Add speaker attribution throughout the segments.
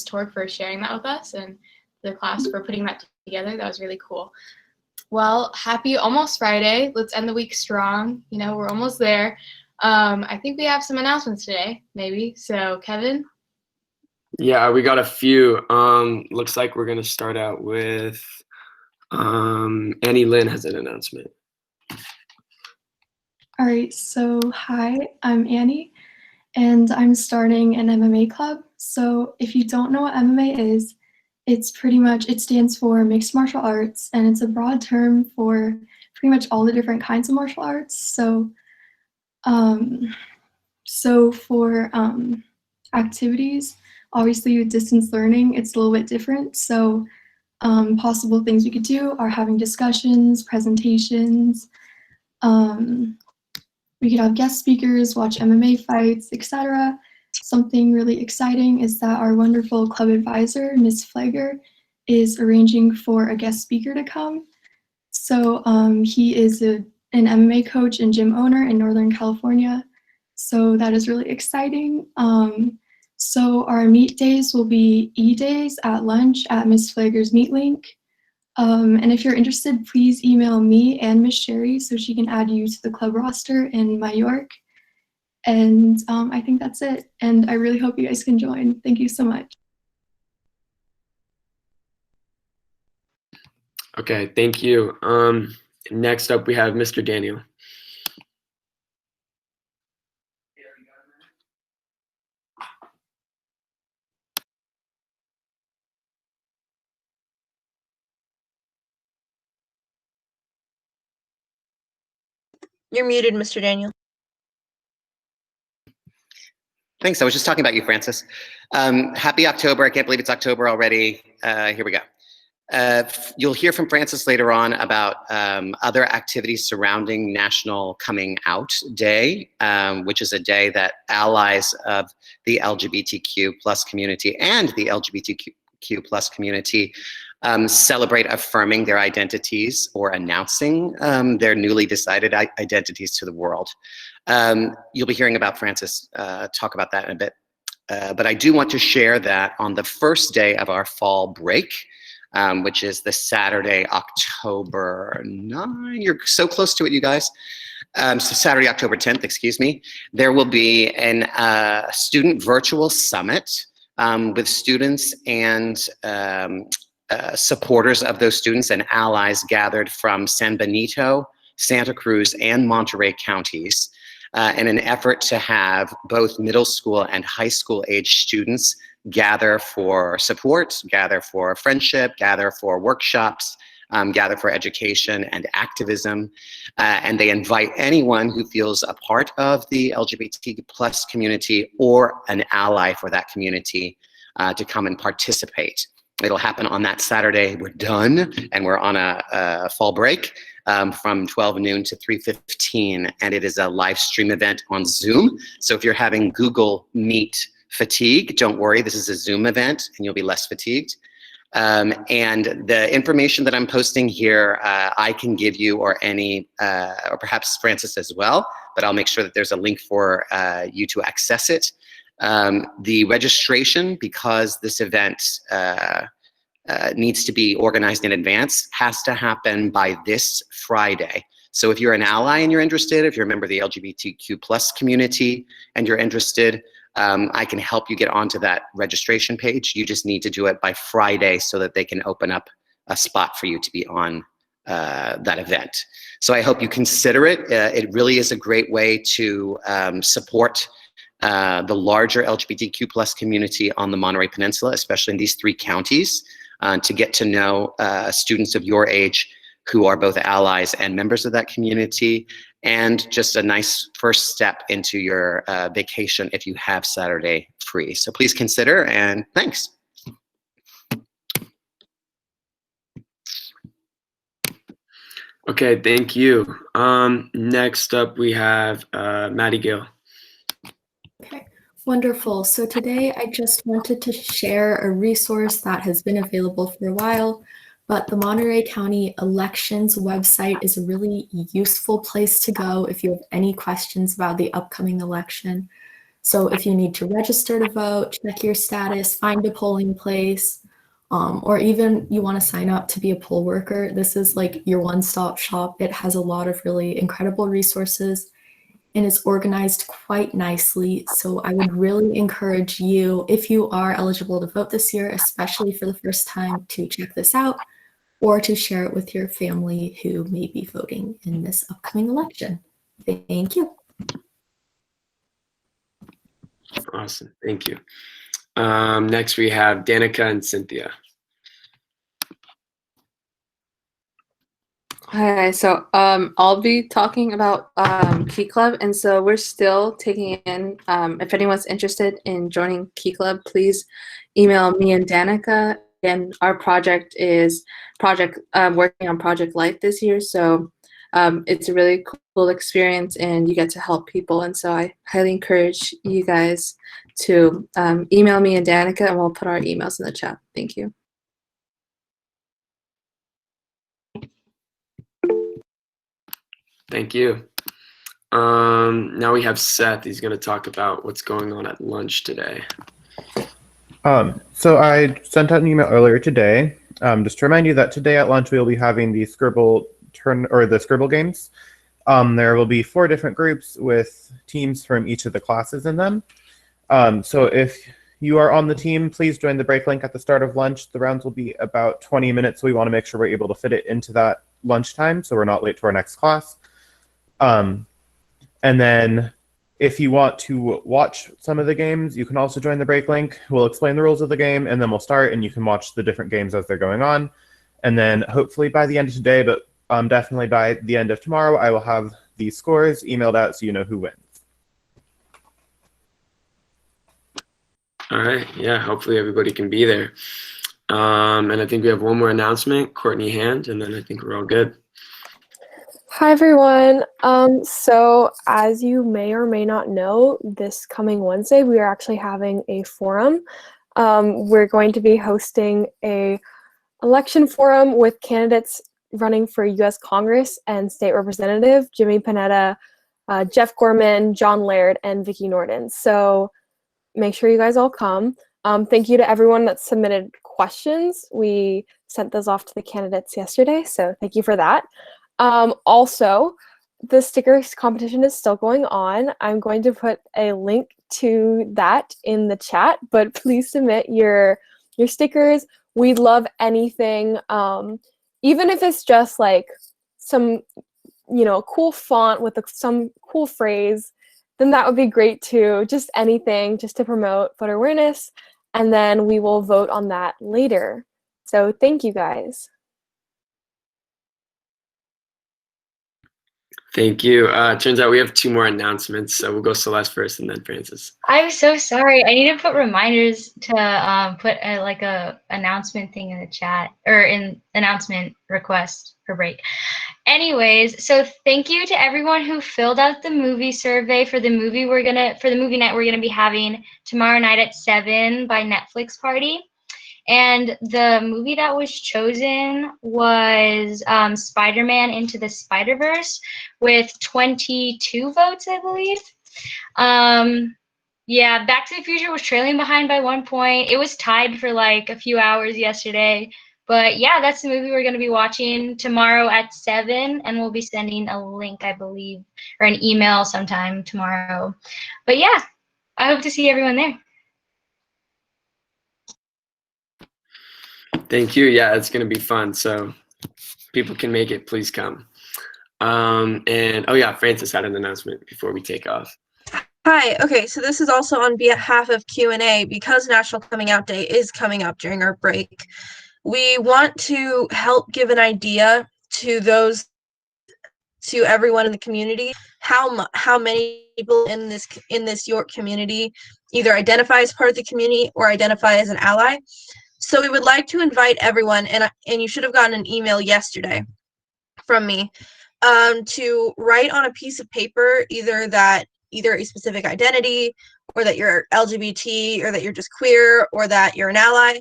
Speaker 1: Torg for sharing that with us and the class for putting that together. That was really cool. Well, happy almost Friday. Let's end the week strong. You know, we're almost there. I think we have some announcements today, maybe. So, Kevin?
Speaker 2: Yeah, we got a few. Looks like we're going to start out with Annie Lynn has an announcement.
Speaker 3: All right, so hi, I'm Annie, and I'm starting an MMA club. So if you don't know what MMA is, it stands for Mixed Martial Arts, and it's a broad term for pretty much all the different kinds of martial arts. So, for activities, obviously with distance learning, it's a little bit different. So possible things we could do are having discussions, presentations, we could have guest speakers, watch MMA fights, etc. Something really exciting is that our wonderful club advisor, Ms. Flegger, is arranging for a guest speaker to come. So he is an MMA coach and gym owner in Northern California. So that is really exciting. So our meet days will be E-days at lunch at Ms. Flegger's Meet Link. And if you're interested, please email me and Miss Sherry so she can add you to the club roster in York. And I think that's it. And I really hope you guys can join. Thank you so much.
Speaker 2: Okay, thank you. Next up, we have Mr. Daniel.
Speaker 4: You're muted, Mr. Daniel.
Speaker 5: Thanks. I was just talking about you, Francis. Happy October. I can't believe it's October already. Here we go. You'll hear from Francis later on about other activities surrounding National Coming Out Day, which is a day that allies of the LGBTQ plus community and the LGBTQ plus community celebrate affirming their identities or announcing their newly decided identities to the world. You'll be hearing about Francis talk about that in a bit. But I do want to share that on the first day of our fall break, which is the Saturday, October 9. You're so close to it, you guys. So Saturday, October 10th, excuse me. There will be a student virtual summit with students and supporters of those students and allies gathered from San Benito, Santa Cruz, and Monterey counties in an effort to have both middle school and high school age students gather for support, gather for friendship, gather for workshops, gather for education and activism. And they invite anyone who feels a part of the LGBT plus community or an ally for that community to come and participate. It'll happen on that Saturday. We're done, and we're on a fall break from 12 noon to 3:15, and it is a live stream event on Zoom. So if you're having Google Meet fatigue, don't worry, this is a Zoom event, and you'll be less fatigued. And the information that I'm posting here, I can give you, or perhaps Francis as well, but I'll make sure that there's a link for you to access it. The registration, because this event needs to be organized in advance, has to happen by this Friday. So if you're an ally and you're interested, if you're a member of the LGBTQ plus community and you're interested, I can help you get onto that registration page. You just need to do it by Friday so that they can open up a spot for you to be on that event. So I hope you consider it. It really is a great way to support the larger LGBTQ plus community on the Monterey Peninsula, especially in these 3 counties, to get to know students of your age who are both allies and members of that community, and just a nice first step into your vacation if you have Saturday free. So please consider, and thanks.
Speaker 2: Okay, thank you. Next up, we have Maddie Gill.
Speaker 6: Okay, wonderful. So today I just wanted to share a resource that has been available for a while, but the Monterey County Elections website is a really useful place to go if you have any questions about the upcoming election. So if you need to register to vote, check your status, find a polling place, or even you want to sign up to be a poll worker, this is like your one-stop shop. It has a lot of really incredible resources and it's organized quite nicely. So I would really encourage you, if you are eligible to vote this year, especially for the first time, to check this out or to share it with your family who may be voting in this upcoming election. Thank you.
Speaker 2: Awesome. Thank you. Next, we have Danica and Cynthia.
Speaker 7: Hi, guys. So I'll be talking about Key Club, and so we're still taking in. If anyone's interested in joining Key Club, please email me and Danica. And our project is working on Project Life this year, so it's a really cool experience, and you get to help people. And so I highly encourage you guys to email me and Danica, and we'll put our emails in the chat. Thank you.
Speaker 2: Thank you. Now we have Seth. He's going to talk about what's going on at lunch today.
Speaker 8: So I sent out an email earlier today, just to remind you that today at lunch we will be having the Scribble games. There will be 4 different groups with teams from each of the classes in them. So if you are on the team, please join the break link at the start of lunch. The rounds will be about 20 minutes, so we want to make sure we're able to fit it into that lunchtime so we're not late to our next class. And then if you want to watch some of the games, you can also join the break link. We'll explain the rules of the game, and then we'll start, and you can watch the different games as they're going on. And then hopefully by the end of today, but definitely by the end of tomorrow, I will have the scores emailed out so you know who wins.
Speaker 2: All right. Yeah, hopefully everybody can be there. And I think we have one more announcement, Courtney Hand, and then I think we're all good.
Speaker 9: Hi, everyone. So as you may or may not know, this coming Wednesday, we are actually having a forum. We're going to be hosting a election forum with candidates running for U.S. Congress and state representative, Jimmy Panetta, Jeff Gorman, John Laird, and Vicki Norden. So make sure you guys all come. Thank you to everyone that submitted questions. We sent those off to the candidates yesterday, so thank you for that. Also, the stickers competition is still going on. I'm going to put a link to that in the chat, but please submit your stickers. We'd love anything, even if it's just like some, cool font with some cool phrase, then that would be great too. Just anything, just to promote voter awareness, and then we will vote on that later. So thank you guys.
Speaker 2: Thank you. Turns out we have 2 more announcements, so we'll go Celeste first and then Francis.
Speaker 10: I'm so sorry. I need to put reminders to put a announcement thing in the chat, or in announcement request for break. Anyways, so thank you to everyone who filled out the movie survey for the movie night we're gonna be having tomorrow night at 7 by Netflix Party. And the movie that was chosen was Spider-Man Into the Spider-Verse with 22 votes, I believe. Yeah, Back to the Future was trailing behind by 1 point. It was tied for like a few hours yesterday. But yeah, that's the movie we're going to be watching tomorrow at 7. And we'll be sending a link, I believe, or an email sometime tomorrow. But yeah, I hope to see everyone there.
Speaker 2: Thank you. Yeah, it's going to be fun. So people can make it, please come. And oh yeah, Francis had an announcement before we take off.
Speaker 4: Hi. Okay, so this is also on behalf of Q&A. Because National Coming Out Day is coming up during our break, we want to help give an idea to everyone in the community how many people in this York community either identify as part of the community or identify as an ally. So we would like to invite everyone, and you should have gotten an email yesterday from me, to write on a piece of paper either a specific identity, or that you're LGBT, or that you're just queer, or that you're an ally.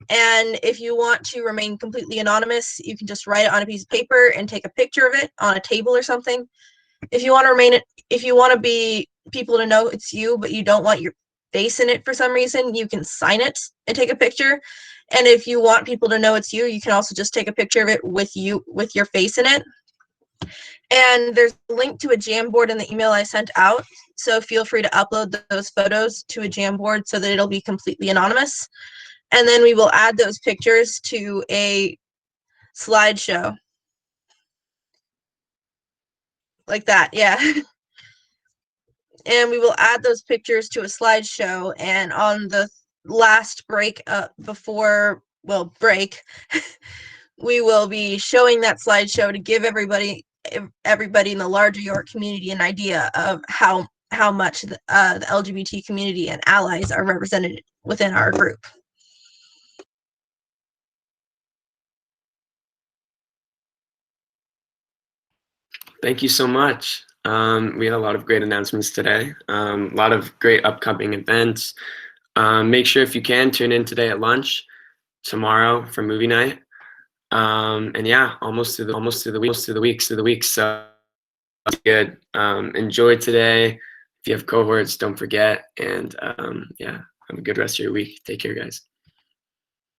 Speaker 4: And if you want to remain completely anonymous, you can just write it on a piece of paper and take a picture of it on a table or something. If you want to be people to know it's you, but you don't want your face in it for some reason, you can sign it and take a picture. And if you want people to know it's you, you can also just take a picture of it with your face in it. And there's a link to a Jamboard in the email I sent out. So feel free to upload those photos to a Jamboard so that it'll be completely anonymous. And then we will add those pictures to a slideshow. Like that, yeah. And we will add those pictures to a slideshow, and on the last break break, we will be showing that slideshow to give everybody in the larger York community an idea of how much the LGBT community and allies are represented within our group.
Speaker 2: Thank you so much. We had a lot of great announcements today. A lot of great upcoming events. Make sure if you can tune in today at lunch, tomorrow for movie night. And yeah, almost through the week. So that's good. Enjoy today. If you have cohorts, don't forget. And yeah, have a good rest of your week. Take care, guys.